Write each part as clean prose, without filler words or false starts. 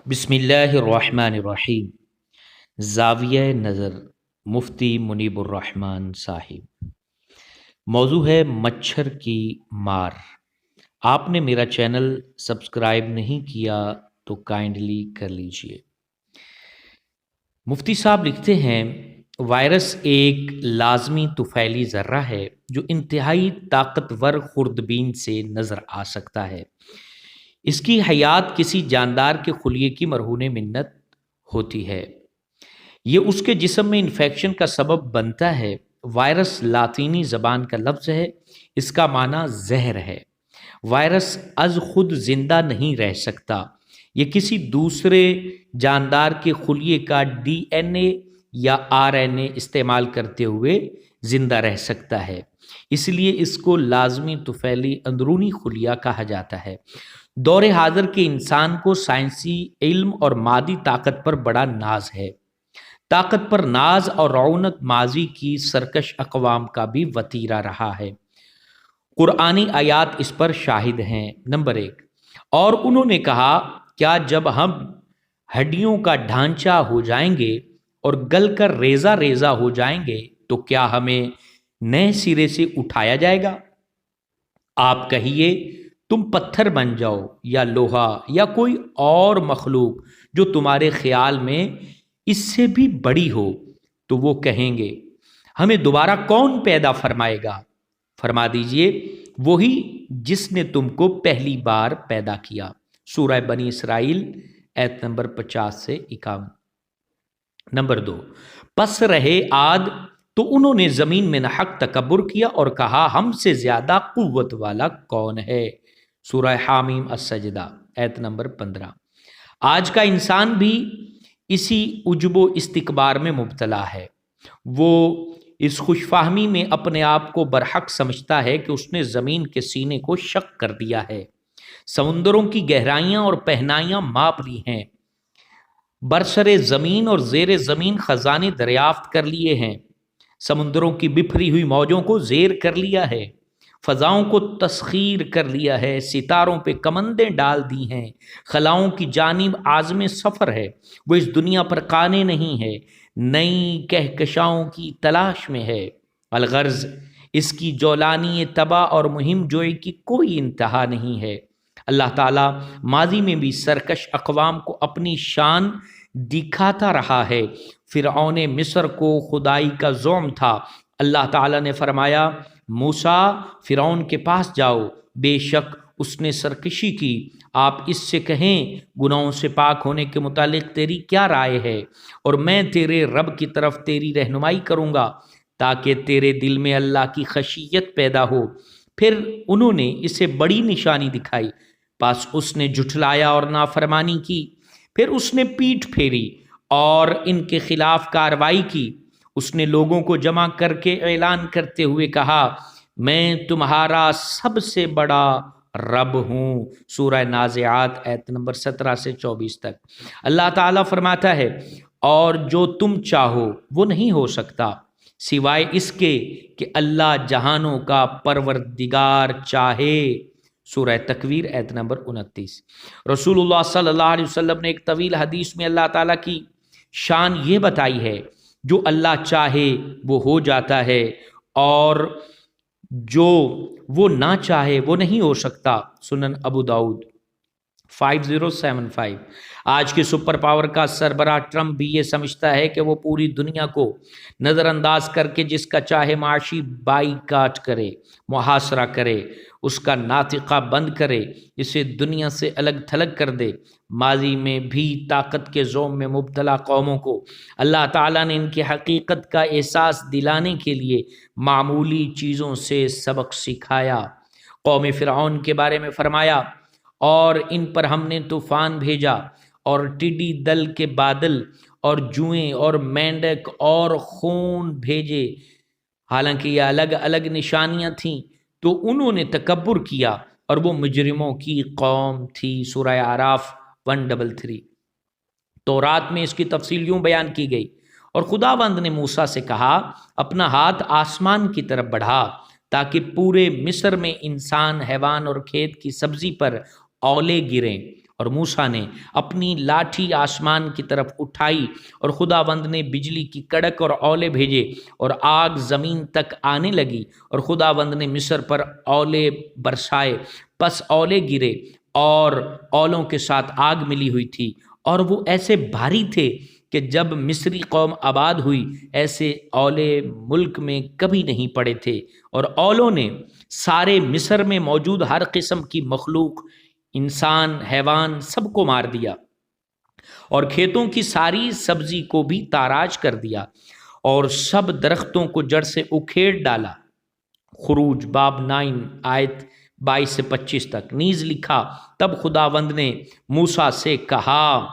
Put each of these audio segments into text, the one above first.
بسم اللہ الرحمن الرحیم۔ زاویہ نظر مفتی منیب الرحمن صاحب۔ موضوع ہے مچھر کی مار۔ آپ نے میرا چینل سبسکرائب نہیں کیا تو کائنڈلی کر لیجئے۔ مفتی صاحب لکھتے ہیں وائرس ایک لازمی طفیلی ذرہ ہے جو انتہائی طاقتور خوردبین سے نظر آ سکتا ہے۔ اس کی حیات کسی جاندار کے خلیے کی مرہون منت ہوتی ہے۔ یہ اس کے جسم میں انفیکشن کا سبب بنتا ہے۔ وائرس لاطینی زبان کا لفظ ہے، اس کا معنی زہر ہے۔ وائرس از خود زندہ نہیں رہ سکتا، یہ کسی دوسرے جاندار کے خلیے کا ڈی این اے یا آر این اے استعمال کرتے ہوئے زندہ رہ سکتا ہے، اس لیے اس کو لازمی طفیلی اندرونی خلیہ کہا جاتا ہے۔ دور حاضر کے انسان کو سائنسی علم اور مادی طاقت پر بڑا ناز ہے۔ طاقت پر ناز اور رعونت ماضی کی سرکش اقوام کا بھی وتیرہ رہا ہے۔ قرآنی آیات اس پر شاہد ہیں۔ نمبر 1، اور انہوں نے کہا کیا جب ہم ہڈیوں کا ڈھانچہ ہو جائیں گے اور گل کر ریزہ ریزہ ہو جائیں گے تو کیا ہمیں نئے سرے سے اٹھایا جائے گا؟ آپ کہیے تم پتھر بن جاؤ یا لوہا یا کوئی اور مخلوق جو تمہارے خیال میں اس سے بھی بڑی ہو، تو وہ کہیں گے ہمیں دوبارہ کون پیدا فرمائے گا؟ فرما دیجئے وہی جس نے تم کو پہلی بار پیدا کیا۔ سورہ بنی اسرائیل ایت نمبر 50 سے 51۔ نمبر 2، پس رہے عاد تو انہوں نے زمین میں ناحق تکبر کیا اور کہا ہم سے زیادہ قوت والا کون ہے۔ سورہ حامیم السجدہ ایت نمبر 15۔ آج کا انسان بھی اسی عجب و استکبار میں مبتلا ہے۔ وہ اس خوش فہمی میں اپنے آپ کو برحق سمجھتا ہے کہ اس نے زمین کے سینے کو شق کر دیا ہے، سمندروں کی گہرائیاں اور پہنائیاں ماپ لی ہیں، برسر زمین اور زیر زمین خزانے دریافت کر لیے ہیں، سمندروں کی بکھری ہوئی موجوں کو زیر کر لیا ہے، فضاؤں کو تسخیر کر لیا ہے، ستاروں پہ کمندیں ڈال دی ہیں، خلاؤں کی جانب عازم سفر ہے، وہ اس دنیا پر قانے نہیں ہے، نئی کہکشاؤں کی تلاش میں ہے، الغرض اس کی جولانی تباہ اور مہم جوئی کی کوئی انتہا نہیں ہے۔ اللہ تعالیٰ ماضی میں بھی سرکش اقوام کو اپنی شان دکھاتا رہا ہے۔ فرعون مصر کو خدائی کا زعم تھا، اللہ تعالیٰ نے فرمایا موسیٰ فرعون کے پاس جاؤ، بے شک اس نے سرکشی کی، آپ اس سے کہیں گناہوں سے پاک ہونے کے متعلق تیری کیا رائے ہے، اور میں تیرے رب کی طرف تیری رہنمائی کروں گا تاکہ تیرے دل میں اللہ کی خشیت پیدا ہو۔ پھر انہوں نے اسے بڑی نشانی دکھائی، پس اس نے جھٹلایا اور نافرمانی کی، پھر اس نے پیٹھ پھیری اور ان کے خلاف کاروائی کی۔ اس نے لوگوں کو جمع کر کے اعلان کرتے ہوئے کہا میں تمہارا سب سے بڑا رب ہوں۔ سورہ نازعات ایت نمبر 17 سے 24 تک۔ اللہ تعالیٰ فرماتا ہے اور جو تم چاہو وہ نہیں ہو سکتا سوائے اس کے کہ اللہ جہانوں کا پروردگار چاہے۔ سورہ تکویر ایت نمبر 29۔ رسول اللہ صلی اللہ علیہ وسلم نے ایک طویل حدیث میں اللہ تعالیٰ کی شان یہ بتائی ہے جو اللہ چاہے وہ ہو جاتا ہے اور جو وہ نہ چاہے وہ نہیں ہو سکتا۔ سنن ابو داؤد 5075۔ آج کے سپر پاور کا سربراہ ٹرمپ بھی یہ سمجھتا ہے کہ وہ پوری دنیا کو نظر انداز کر کے جس کا چاہے معاشی بائیکاٹ کرے، محاصرہ کرے، اس کا ناطقہ بند کرے، اسے دنیا سے الگ تھلگ کر دے۔ ماضی میں بھی طاقت کے زوم میں مبتلا قوموں کو اللہ تعالیٰ نے ان کی حقیقت کا احساس دلانے کے لیے معمولی چیزوں سے سبق سکھایا۔ قوم فرعون کے بارے میں فرمایا اور ان پر ہم نے طوفان بھیجا اور ٹڈی دل کے بادل اور جوئیں اور مینڈک اور خون بھیجے، حالانکہ یہ الگ الگ نشانیاں تھیں، تو انہوں نے تکبر کیا اور وہ مجرموں کی قوم تھی۔ سورہ اعراف 133۔ تورات میں اس کی تفصیل یوں بیان کی گئی اور خداوند نے موسیٰ سے کہا اپنا ہاتھ آسمان کی طرف بڑھا تاکہ پورے مصر میں انسان، حیوان اور کھیت کی سبزی پر اولے گریں اور موسیٰ نے اپنی لاٹھی آسمان کی طرف اٹھائی اور خداوند نے بجلی کی کڑک اور اولے بھیجے اور آگ زمین تک آنے لگی اور خداوند نے مصر پر اولے برسائے، پس اولے گرے اور اولوں کے ساتھ آگ ملی ہوئی تھی، اور وہ ایسے بھاری تھے کہ جب مصری قوم آباد ہوئی ایسے اولے ملک میں کبھی نہیں پڑے تھے، اور اولوں نے سارے مصر میں موجود ہر قسم کی مخلوق، انسان، حیوان، سب کو مار دیا اور کھیتوں کی ساری سبزی کو بھی تاراج کر دیا اور سب درختوں کو جڑ سے اکھیڑ ڈالا۔ خروج باب 9 آیت 22 سے 25 تک نیز لکھا، تب خداوند نے موسیٰ سے کہا،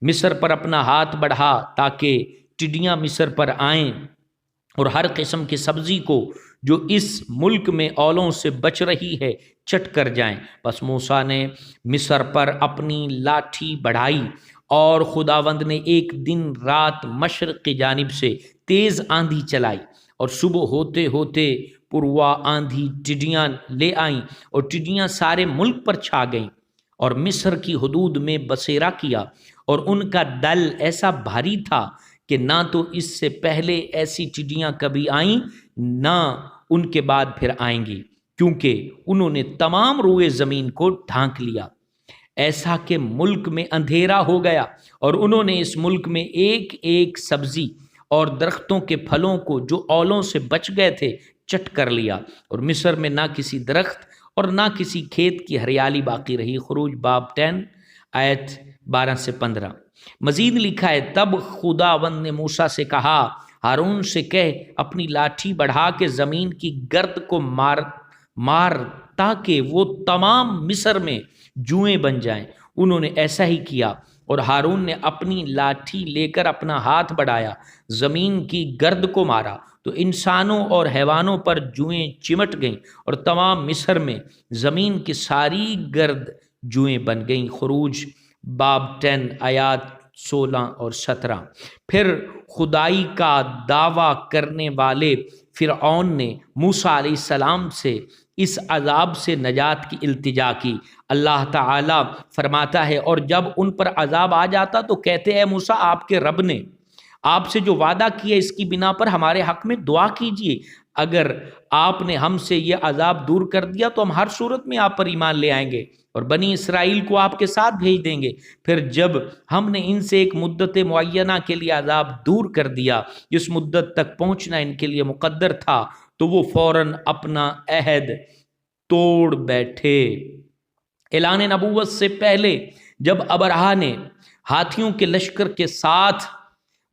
مصر پر اپنا ہاتھ بڑھا تاکہ ٹڈیاں مصر پر آئیں اور ہر قسم کی سبزی کو جو اس ملک میں اولوں سے بچ رہی ہے چٹ کر جائیں۔ پس موسیٰ نے مصر پر اپنی لاٹھی بڑھائی اور خداوند نے ایک دن رات مشرق کی جانب سے تیز آندھی چلائی اور صبح ہوتے ہوتے پروا آندھی ٹڈیاں لے آئیں اور ٹڈیاں سارے ملک پر چھا گئیں اور مصر کی حدود میں بسیرا کیا، اور ان کا دل ایسا بھاری تھا کہ نہ تو اس سے پہلے ایسی ٹڈیاں کبھی آئیں نہ ان کے بعد پھر آئیں گی، کیونکہ انہوں نے تمام روئے زمین کو ڈھانک لیا، ایسا کہ ملک میں اندھیرا ہو گیا، اور انہوں نے اس ملک میں ایک ایک سبزی اور درختوں کے پھلوں کو جو اولوں سے بچ گئے تھے چٹ کر لیا، اور مصر میں نہ کسی درخت اور نہ کسی کھیت کی ہریالی باقی رہی۔ خروج باب 10 آیت 12 سے 15۔ مزید لکھا ہے، تب خداوند نے موسیٰ سے کہا، ہارون سے کہہ اپنی لاٹھی بڑھا کے زمین کی گرد کو مار تاکہ وہ تمام مصر میں جوئیں بن جائیں۔ انہوں نے ایسا ہی کیا، اور ہارون نے اپنی لاٹھی لے کر اپنا ہاتھ بڑھایا، زمین کی گرد کو مارا تو انسانوں اور حیوانوں پر جوئیں چمٹ گئیں اور تمام مصر میں زمین کی ساری گرد جوئیں بن گئیں۔ خروج باب 10 آیات 16 اور 17۔ پھر خدائی کا دعویٰ کرنے والے فرعون نے موسیٰ علیہ السلام سے اس عذاب سے نجات کی التجا کی۔ اللہ تعالیٰ فرماتا ہے، اور جب ان پر عذاب آ جاتا تو کہتے ہیں موسیٰ، آپ کے رب نے آپ سے جو وعدہ کیا اس کی بنا پر ہمارے حق میں دعا کیجئے، اگر آپ نے ہم سے یہ عذاب دور کر دیا تو ہم ہر صورت میں آپ پر ایمان لے آئیں گے اور بنی اسرائیل کو آپ کے ساتھ بھیج دیں گے۔ پھر جب ہم نے ان سے ایک مدت معینہ کے لیے عذاب دور کر دیا جس مدت تک پہنچنا ان کے لیے مقدر تھا، تو وہ فوراً اپنا عہد توڑ بیٹھے۔ اعلان نبوت سے پہلے جب ابرہہ نے ہاتھیوں کے لشکر کے ساتھ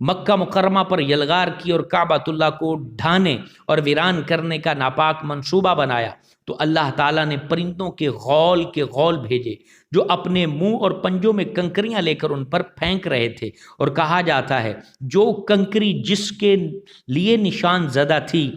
مکہ مکرمہ پر یلغار کی اور کعبۃ اللہ کو ڈھانے اور ویران کرنے کا ناپاک منصوبہ بنایا، تو اللہ تعالیٰ نے پرندوں کے غول بھیجے جو اپنے منہ اور پنجوں میں کنکریاں لے کر ان پر پھینک رہے تھے، اور کہا جاتا ہے جو کنکری جس کے لیے نشان زدہ تھی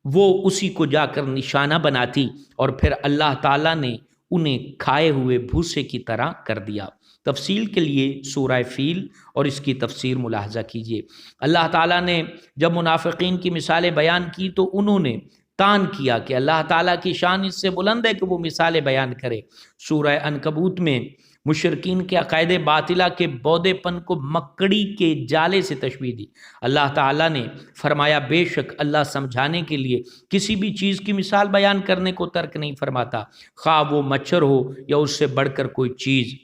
وہ اسی کو جا کر نشانہ بناتی، اور پھر اللہ تعالیٰ نے انہیں کھائے ہوئے بھوسے کی طرح کر دیا۔ تفصیل کے لیے سورہ فیل اور اس کی تفسیر ملاحظہ کیجیے۔ اللہ تعالیٰ نے جب منافقین کی مثالیں بیان کی تو انہوں نے تان کیا کہ اللہ تعالیٰ کی شان اس سے بلند ہے کہ وہ مثالیں بیان کرے۔ سورہ عنکبوت میں مشرکین کے عقائد باطلہ کے بودے پن کو مکڑی کے جالے سے تشبیہ دی۔ اللہ تعالیٰ نے فرمایا، بے شک اللہ سمجھانے کے لیے کسی بھی چیز کی مثال بیان کرنے کو ترک نہیں فرماتا، خواہ وہ مچھر ہو یا اس سے بڑھ کر کوئی چیز۔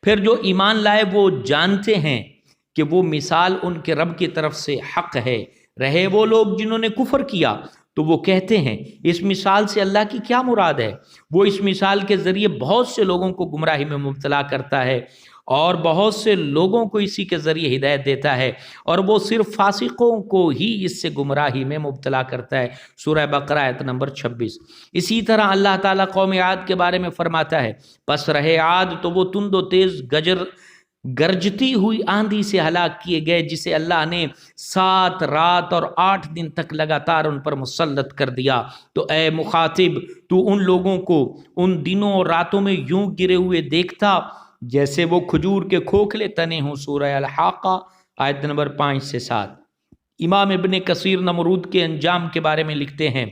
پھر جو ایمان لائے وہ جانتے ہیں کہ وہ مثال ان کے رب کی طرف سے حق ہے۔ رہے وہ لوگ جنہوں نے کفر کیا تو وہ کہتے ہیں اس مثال سے اللہ کی کیا مراد ہے؟ وہ اس مثال کے ذریعے بہت سے لوگوں کو گمراہی میں مبتلا کرتا ہے اور بہت سے لوگوں کو اسی کے ذریعے ہدایت دیتا ہے، اور وہ صرف فاسقوں کو ہی اس سے گمراہی میں مبتلا کرتا ہے۔ سورہ بقرہ آیت نمبر 26۔ اسی طرح اللہ تعالیٰ قوم عاد کے بارے میں فرماتا ہے، پس رہے عاد تو وہ تند و تیز گرجتی ہوئی آندھی سے ہلاک کیے گئے جسے اللہ نے 7 رات اور 8 دن تک لگاتار ان پر مسلط کر دیا۔ تو اے مخاطب، تو ان لوگوں کو ان دنوں اور راتوں میں یوں گرے ہوئے دیکھتا جیسے وہ کھجور کے کھوکھلے تنے ہوں۔ سورہ الحاقہ آیت نمبر 5 سے 7۔ امام ابن کثیر نمرود کے انجام کے بارے میں لکھتے ہیں،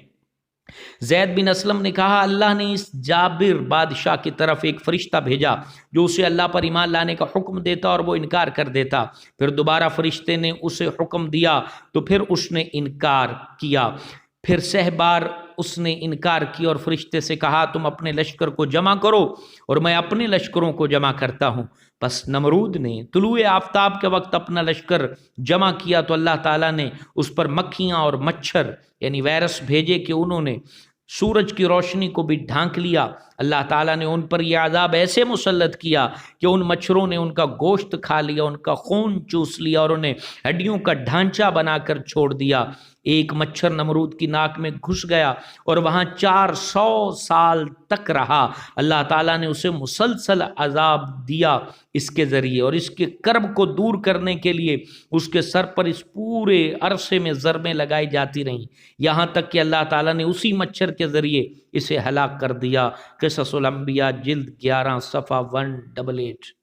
زید بن اسلم نے کہا اللہ نے اس جابر بادشاہ کی طرف ایک فرشتہ بھیجا جو اسے اللہ پر ایمان لانے کا حکم دیتا اور وہ انکار کر دیتا، پھر دوبارہ فرشتے نے اسے حکم دیا تو پھر اس نے انکار کیا، پھر 6 بار اس نے انکار کیا اور فرشتے سے کہا تم اپنے لشکر کو جمع کرو اور میں اپنے لشکروں کو جمع کرتا ہوں۔ بس نمرود نے طلوع آفتاب کے وقت اپنا لشکر جمع کیا تو اللہ تعالیٰ نے اس پر مکھیاں اور مچھر یعنی وائرس بھیجے کہ انہوں نے سورج کی روشنی کو بھی ڈھانک لیا۔ اللہ تعالیٰ نے ان پر یہ عذاب ایسے مسلط کیا کہ ان مچھروں نے ان کا گوشت کھا لیا، ان کا خون چوس لیا اور انہیں ہڈیوں کا ڈھانچہ بنا کر چھوڑ دیا۔ ایک مچھر نمرود کی ناک میں گھس گیا اور وہاں 400 سال تک رہا۔ اللہ تعالیٰ نے اسے مسلسل عذاب دیا اس کے ذریعے، اور اس کے کرب کو دور کرنے کے لیے اس کے سر پر اس پورے عرصے میں ضربیں لگائی جاتی رہیں، یہاں تک کہ اللہ تعالیٰ نے اسی مچھر کے ذریعے اسے ہلاک کر دیا۔ قصص الانبیاء جلد 11 صفحہ 188۔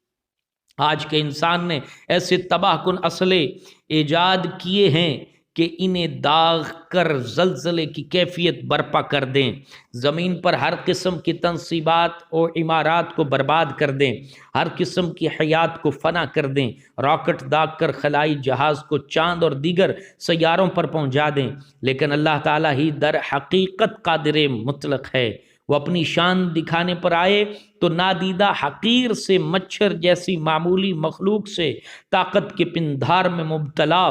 آج کے انسان نے ایسے تباہ کن اسلحے ایجاد کیے ہیں کہ انہیں داغ کر زلزلے کی کیفیت برپا کر دیں، زمین پر ہر قسم کی تنصیبات اور عمارات کو برباد کر دیں، ہر قسم کی حیات کو فنا کر دیں، راکٹ داغ کر خلائی جہاز کو چاند اور دیگر سیاروں پر پہنچا دیں، لیکن اللہ تعالیٰ ہی در حقیقت قادر مطلق ہے۔ وہ اپنی شان دکھانے پر آئے تو نادیدہ حقیر سے مچھر جیسی معمولی مخلوق سے طاقت کے پندھار میں مبتلا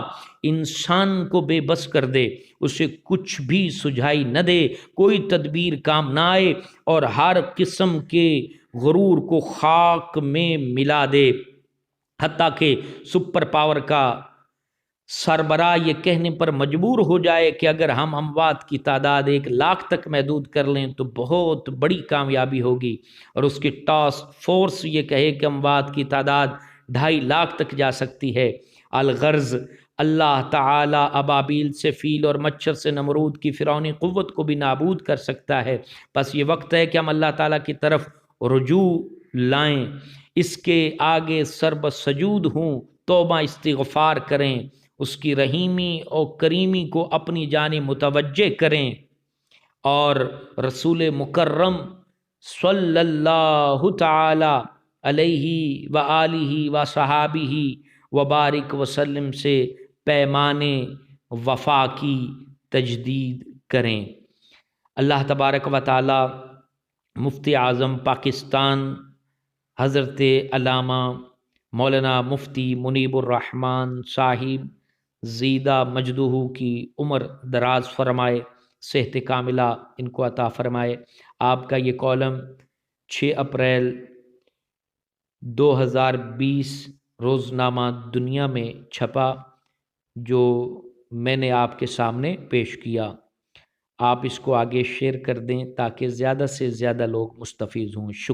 انسان کو بے بس کر دے، اسے کچھ بھی سجھائی نہ دے، کوئی تدبیر کام نہ آئے اور ہر قسم کے غرور کو خاک میں ملا دے، حتیٰ کہ سپر پاور کا سربراہ یہ کہنے پر مجبور ہو جائے کہ اگر ہم اموات کی تعداد 1,00,000 تک محدود کر لیں تو بہت بڑی کامیابی ہوگی، اور اس کی ٹاسک فورس یہ کہے کہ اموات کی تعداد 2.5 لاکھ تک جا سکتی ہے۔ الغرض اللہ تعالیٰ ابابیل سے فیل اور مچھر سے نمرود کی فرعونی قوت کو بھی نابود کر سکتا ہے۔ بس یہ وقت ہے کہ ہم اللہ تعالیٰ کی طرف رجوع لائیں، اس کے آگے سرب سجود ہوں، توبہ استغفار کریں، اس کی رحیمی اور کریمی کو اپنی جانب متوجہ کریں، اور رسول مکرم صلی اللہ تعالی علیہ وآلہ وصحابہ وبارک وسلم سے پیمان وفا کی تجدید کریں۔ اللہ تبارک و تعالی مفتی اعظم پاکستان حضرت علامہ مولانا مفتی منیب الرحمن صاحب زیدہ مجدہ کی عمر دراز فرمائے، صحت کاملہ ان کو عطا فرمائے۔ آپ کا یہ کالم 6 اپریل 2020 روزنامہ دنیا میں چھپا، جو میں نے آپ کے سامنے پیش کیا۔ آپ اس کو آگے شیئر کر دیں تاکہ زیادہ سے زیادہ لوگ مستفید ہوں۔ شکریہ۔